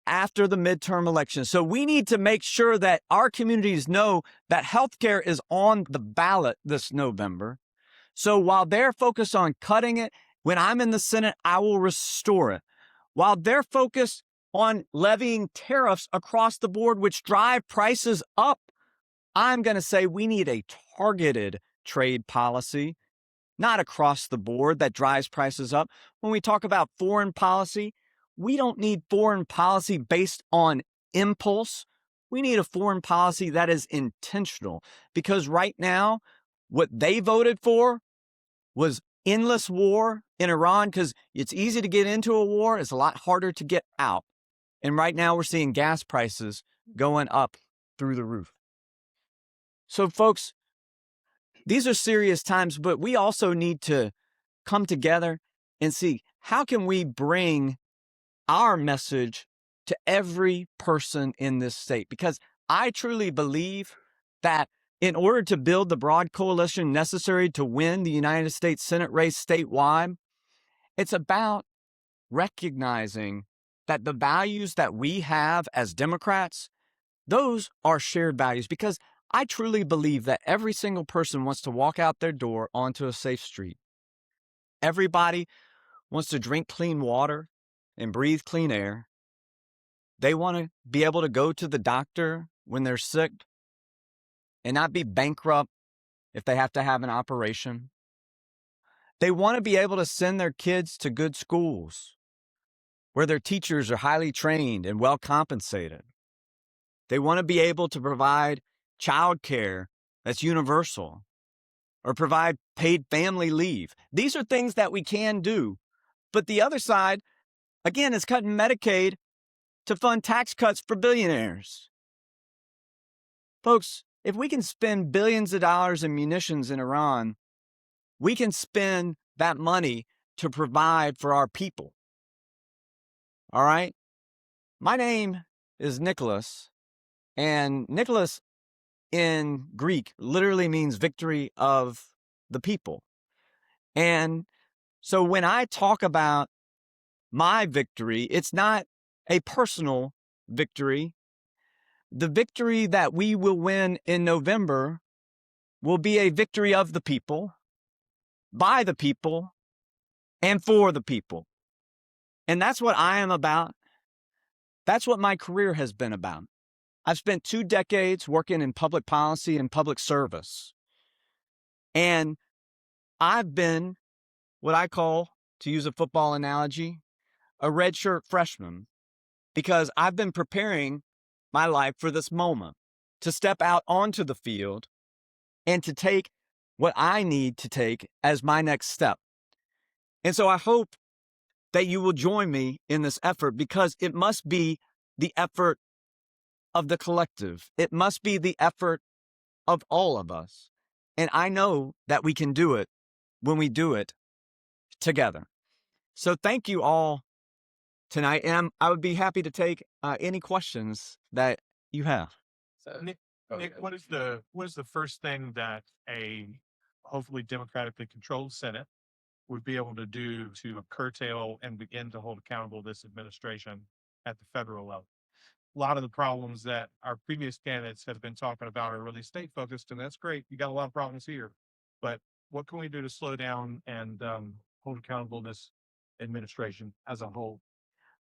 S11: After the midterm elections. So we need to make sure that our communities know that healthcare is on the ballot this November. So while they're focused on cutting it, when I'm in the Senate, I will restore it. While they're focused on levying tariffs across the board, which drive prices up, I'm going to say we need a targeted trade policy, not across the board, that drives prices up. When we talk about foreign policy, we don't need foreign policy based on impulse. We need a foreign policy that is intentional, because right now, what they voted for was endless war in Iran, because it's easy to get into a war. It's a lot harder to get out. And right now we're seeing gas prices going up through the roof. So, folks, these are serious times, but we also need to come together and see how can we bring our message to every person in this state, because I truly believe that in order to build the broad coalition necessary to win the United States Senate race statewide, it's about recognizing that the values that we have as Democrats, those are shared values, because I truly believe that every single person wants to walk out their door onto a safe street. Everybody wants to drink clean water and breathe clean air. They want to be able to go to the doctor when they're sick and not be bankrupt if they have to have an operation. They want to be able to send their kids to good schools where their teachers are highly trained and well compensated. They want to be able to provide childcare that's universal or provide paid family leave. These are things that we can do. But the other side, again, is cutting Medicaid to fund tax cuts for billionaires. Folks, if we can spend billions of dollars in munitions in Iran, we can spend that money to provide for our people. All right? My name is Nicholas, and Nicholas in Greek literally means victory of the people. And so when I talk about my victory, it's not a personal victory. The victory that we will win in November will be a victory of the people, by the people, and for the people. And that's what I am about. That's what my career has been about. I've spent 2 decades working in public policy and public service. And I've been what I call, to use a football analogy, a redshirt freshman, because I've been preparing my life for this moment, to step out onto the field and to take what I need to take as my next step. And so I hope that you will join me in this effort, because it must be the effort of the collective. It must be the effort of all of us. And I know that we can do it when we do it together. So thank you all tonight, and I would be happy to take any questions that you have.
S12: So, Nick, what is the first thing that a hopefully democratically controlled Senate would be able to do to curtail and begin to hold accountable this administration at the federal level? A lot of the problems that our previous candidates have been talking about are really state focused, and that's great. You got a lot of problems here, but what can we do to slow down and hold accountable this administration as a whole?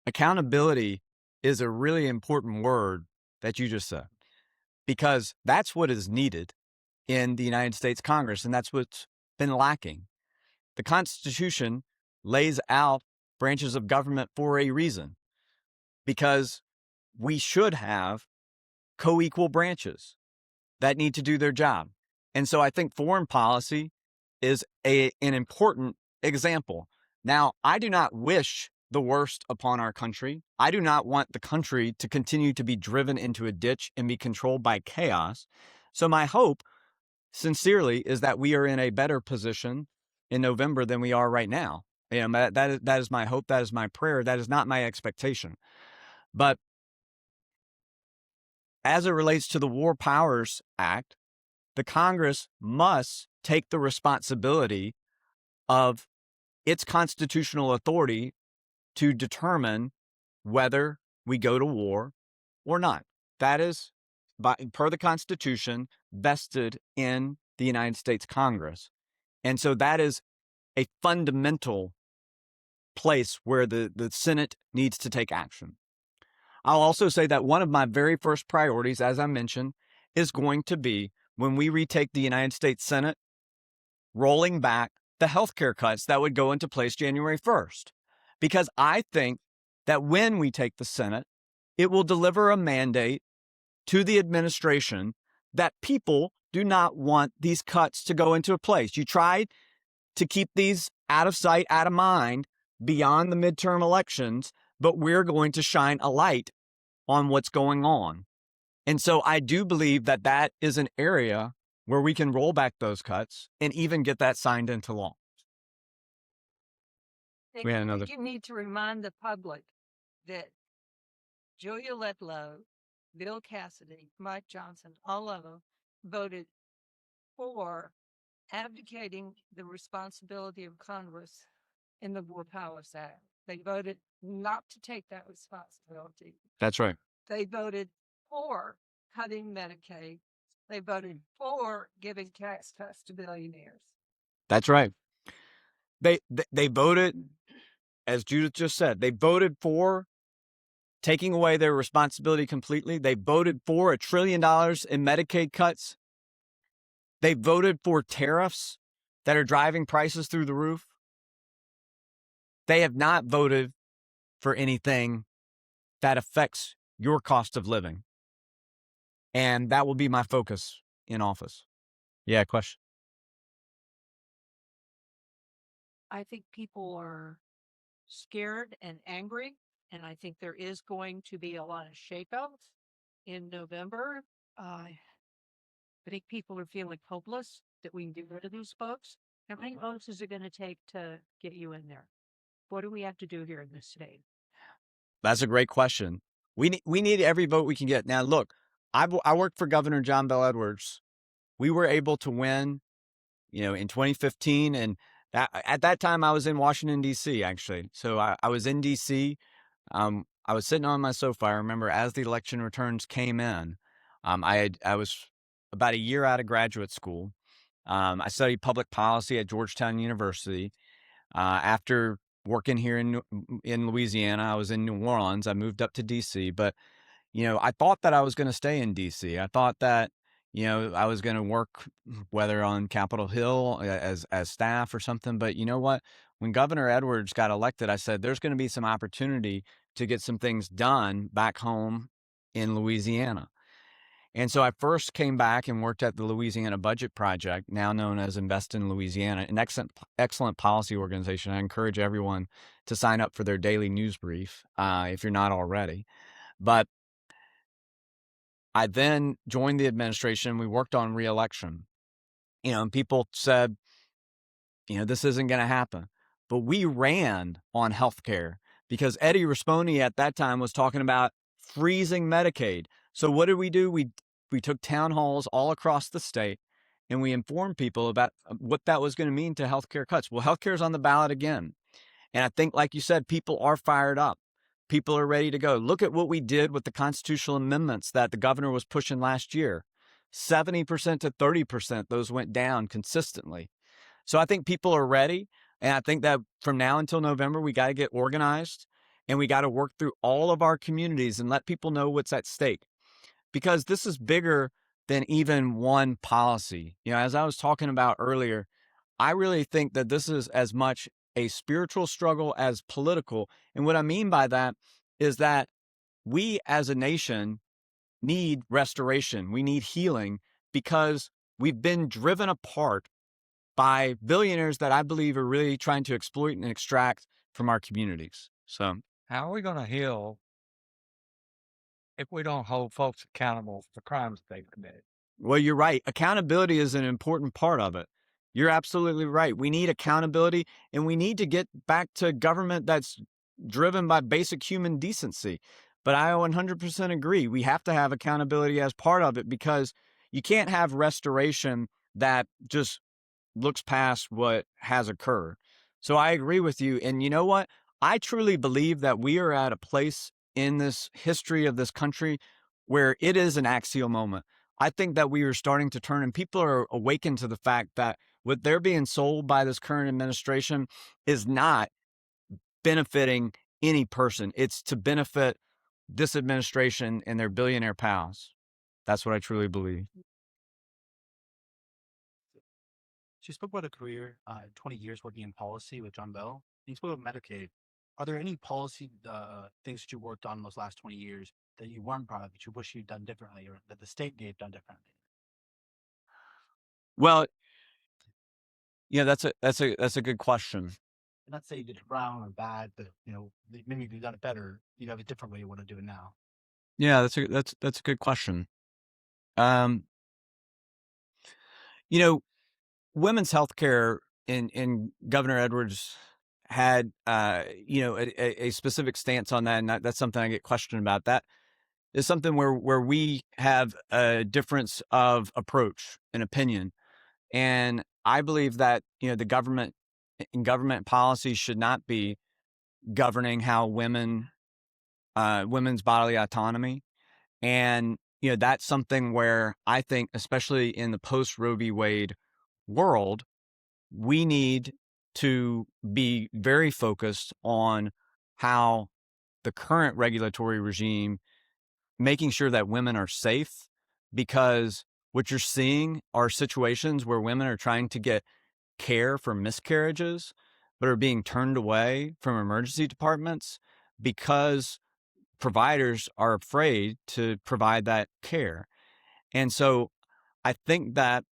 S11: Accountability is a really important word that you just said, because that's what is needed in the United States Congress, and that's what's been lacking. The Constitution lays out branches of government for a reason, because we should have co-equal branches that need to do their job. And so I think foreign policy is an important example. Now, I do not wish the worst upon our country. I do not want the country to continue to be driven into a ditch and be controlled by chaos. So my hope, sincerely, is that we are in a better position in November than we are right now. That is my hope. That is my prayer. That is not my expectation. But as it relates to the War Powers Act, the Congress must take the responsibility of its constitutional authority to determine whether we go to war or not. That is, per the Constitution, vested in the United States Congress. And so that is a fundamental place where the Senate needs to take action. I'll also say that one of my very first priorities, as I mentioned, is going to be, when we retake the United States Senate, rolling back the healthcare cuts that would go into place January 1st. Because I think that when we take the Senate, it will deliver a mandate to the administration that people do not want these cuts to go into place. You tried to keep these out of sight, out of mind, beyond the midterm elections, but we're going to shine a light on what's going on. And so I do believe that that is an area where we can roll back those cuts and even get that signed into law.
S13: I
S11: We had
S13: think
S11: another.
S13: you need to remind the public that Julia Letlow, Bill Cassidy, Mike Johnson, all of them voted for abdicating the responsibility of Congress in the War Powers Act. They voted not to take that responsibility.
S11: That's right.
S13: They voted for cutting Medicaid. They voted for giving tax cuts to billionaires.
S11: That's right. They voted, as Judith just said, they voted for taking away their responsibility completely. They voted for $1 trillion in Medicaid cuts. They voted for tariffs that are driving prices through the roof. They have not voted for anything that affects your cost of living. And that will be my focus in office. Yeah, question.
S14: I think people are scared and angry, and I think there is going to be a lot of shakeouts in November. I think people are feeling hopeless that we can get rid of these folks. How many votes is it going to take to get you in there? What do we have to do here in this state?
S11: That's a great question. We need every vote we can get. Now, look, I worked for Governor John Bel Edwards. We were able to win, in 2015, and at that time I was in Washington D.C. actually. So I was in D.C. I was sitting on my sofa. I remember as the election returns came in. I was about a year out of graduate school. I studied public policy at Georgetown University. After working here in Louisiana, I was in New Orleans. I moved up to D.C., but I thought that I was going to stay in D.C. I thought that I was going to work whether on Capitol Hill as staff or something. But you know what? When Governor Edwards got elected, I said there's going to be some opportunity to get some things done back home in Louisiana. And so I first came back and worked at the Louisiana Budget Project, now known as Invest in Louisiana, an excellent policy organization. I encourage everyone to sign up for their daily news brief if you're not already. But I then joined the administration. We worked on re-election, and people said, this isn't going to happen. But we ran on healthcare because Eddie Risponi at that time was talking about freezing Medicaid. So what did we do? We took town halls all across the state, and we informed people about what that was going to mean to healthcare cuts. Well, healthcare is on the ballot again. And I think, like you said, people are fired up. People are ready to go. Look at what we did with the constitutional amendments that the governor was pushing last year. 70% to 30%, those went down consistently. So I think people are ready. And I think that from now until November, we got to get organized and we got to work through all of our communities and let people know what's at stake. Because this is bigger than even one policy. As I was talking about earlier, I really think that this is as much a spiritual struggle as political. And what I mean by that is that we as a nation need restoration. We need healing because we've been driven apart by billionaires that I believe are really trying to exploit and extract from our communities. So
S2: How are we going to heal if we don't hold folks accountable for the crimes they've committed?
S11: Well, you're right. Accountability is an important part of it. You're absolutely right. We need accountability, and we need to get back to government that's driven by basic human decency. But I 100% agree. We have to have accountability as part of it because you can't have restoration that just looks past what has occurred. So I agree with you. And you know what? I truly believe that we are at a place in this history of this country where it is an axial moment. I think that we are starting to turn, and people are awakened to the fact that what they're being sold by this current administration is not benefiting any person. It's to benefit this administration and their billionaire pals. That's what I truly believe.
S8: She spoke about a career, 20 years working in policy with John Bell. And you spoke about Medicaid. Are there any policy things that you worked on in those last 20 years that you weren't proud of, that you wish you'd done differently, or that the state gave done differently?
S11: Well, that's a good question.
S8: Not say you did it wrong or bad, but maybe if you've done it better, you have a different way you want to do it now.
S11: Yeah, that's a good question. Um, you know, women's health care in Governor Edwards had, a specific stance on that. And that's something I get questioned about. That is something where we have a difference of approach and opinion. And I believe that, the government policy should not be governing how women's bodily autonomy. And, that's something where I think, especially in the post Roe v. Wade world, we need to be very focused on how the current regulatory regime, making sure that women are safe, because what you're seeing are situations where women are trying to get care for miscarriages, but are being turned away from emergency departments because providers are afraid to provide that care. And so I think that,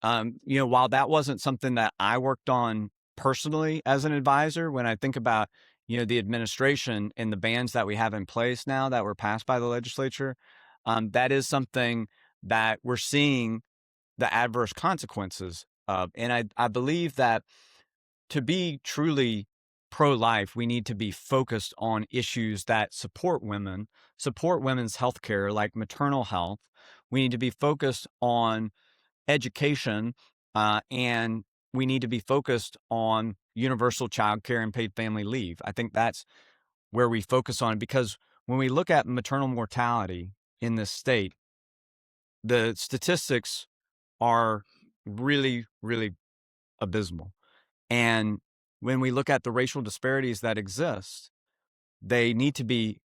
S11: while that wasn't something that I worked on personally as an advisor, when I think about, the administration and the bans that we have in place now that were passed by the legislature, that is something that we're seeing the adverse consequences of. And I believe that to be truly pro-life, we need to be focused on issues that support women's health care, like maternal health. We need to be focused on education, and we need to be focused on universal child care and paid family leave. I think that's where we focus on, because when we look at maternal mortality in this state, the statistics are really, really abysmal. And when we look at the racial disparities that exist, they need to be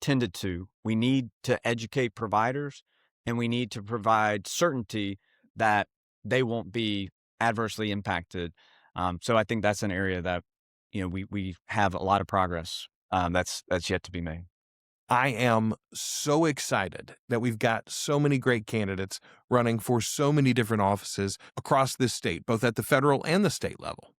S11: tended to. We need to educate providers, and we need to provide certainty that they won't be adversely impacted. So I think that's an area that, we have a lot of progress that's yet to be made.
S1: I am so excited that we've got so many great candidates running for so many different offices across this state, both at the federal and the state level.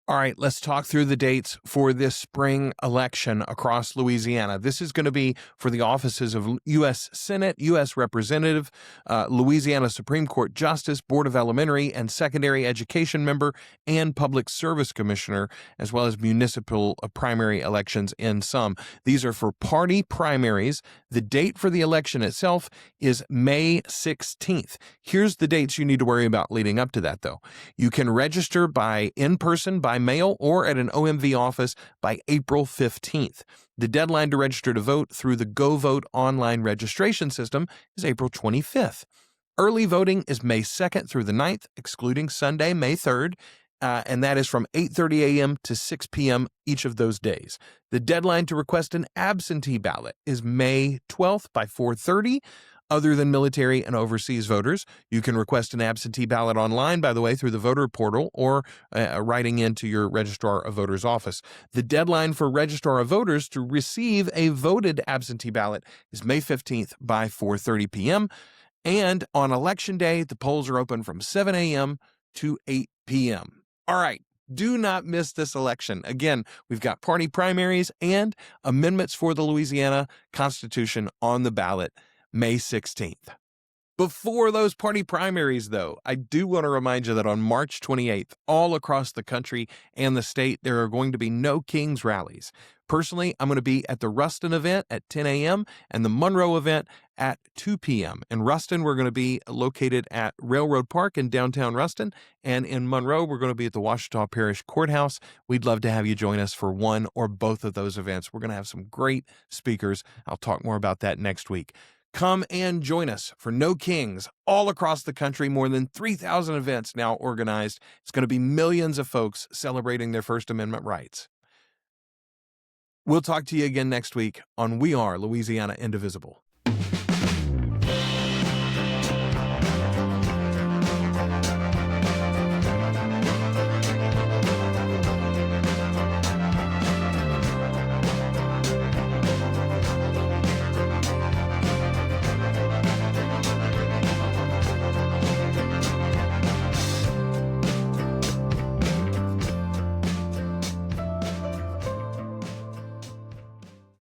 S1: All right, let's talk through the dates for this spring election across Louisiana. This is going to be for the offices of U.S. Senate, U.S. Representative, Louisiana Supreme Court Justice, Board of Elementary and Secondary Education member, and Public Service Commissioner, as well as municipal primary elections in some. These are for party primaries. The date for the election itself is May 16th. Here's the dates you need to worry about leading up to that, though. You can register in person, by mail, or at an OMV office by April 15th. The deadline to register to vote through the Go Vote online registration system is April 25th. Early voting is May 2nd through the 9th, excluding Sunday, May 3rd, and that is from 8:30 a.m. to 6 p.m. each of those days. The deadline to request an absentee ballot is May 12th by 4:30. Other than military and overseas voters, you can request an absentee ballot online, by the way, through the voter portal, or writing into your Registrar of Voters office. The deadline for Registrar of Voters to receive a voted absentee ballot is May 15th by 4:30 p.m. And on Election Day, the polls are open from 7 a.m. to 8 p.m. All right. Do not miss this election. Again, we've got party primaries and amendments for the Louisiana Constitution on the ballot May 16th. Before those party primaries, though, I do want to remind you that on March 28th, all across the country and the state, there are going to be No Kings rallies. Personally, I'm going to be at the Ruston event at 10 a.m. and the Monroe event at 2 p.m. In Ruston, we're going to be located at Railroad Park in downtown Ruston, and in Monroe, we're going to be at the Ouachita Parish Courthouse. We'd love to have you join us for one or both of those events. We're going to have some great speakers. I'll talk more about that next week. Come and join us for No Kings all across the country. More than 3,000 events now organized. It's going to be millions of folks celebrating their First Amendment rights. We'll talk to you again next week on We Are Louisiana Indivisible.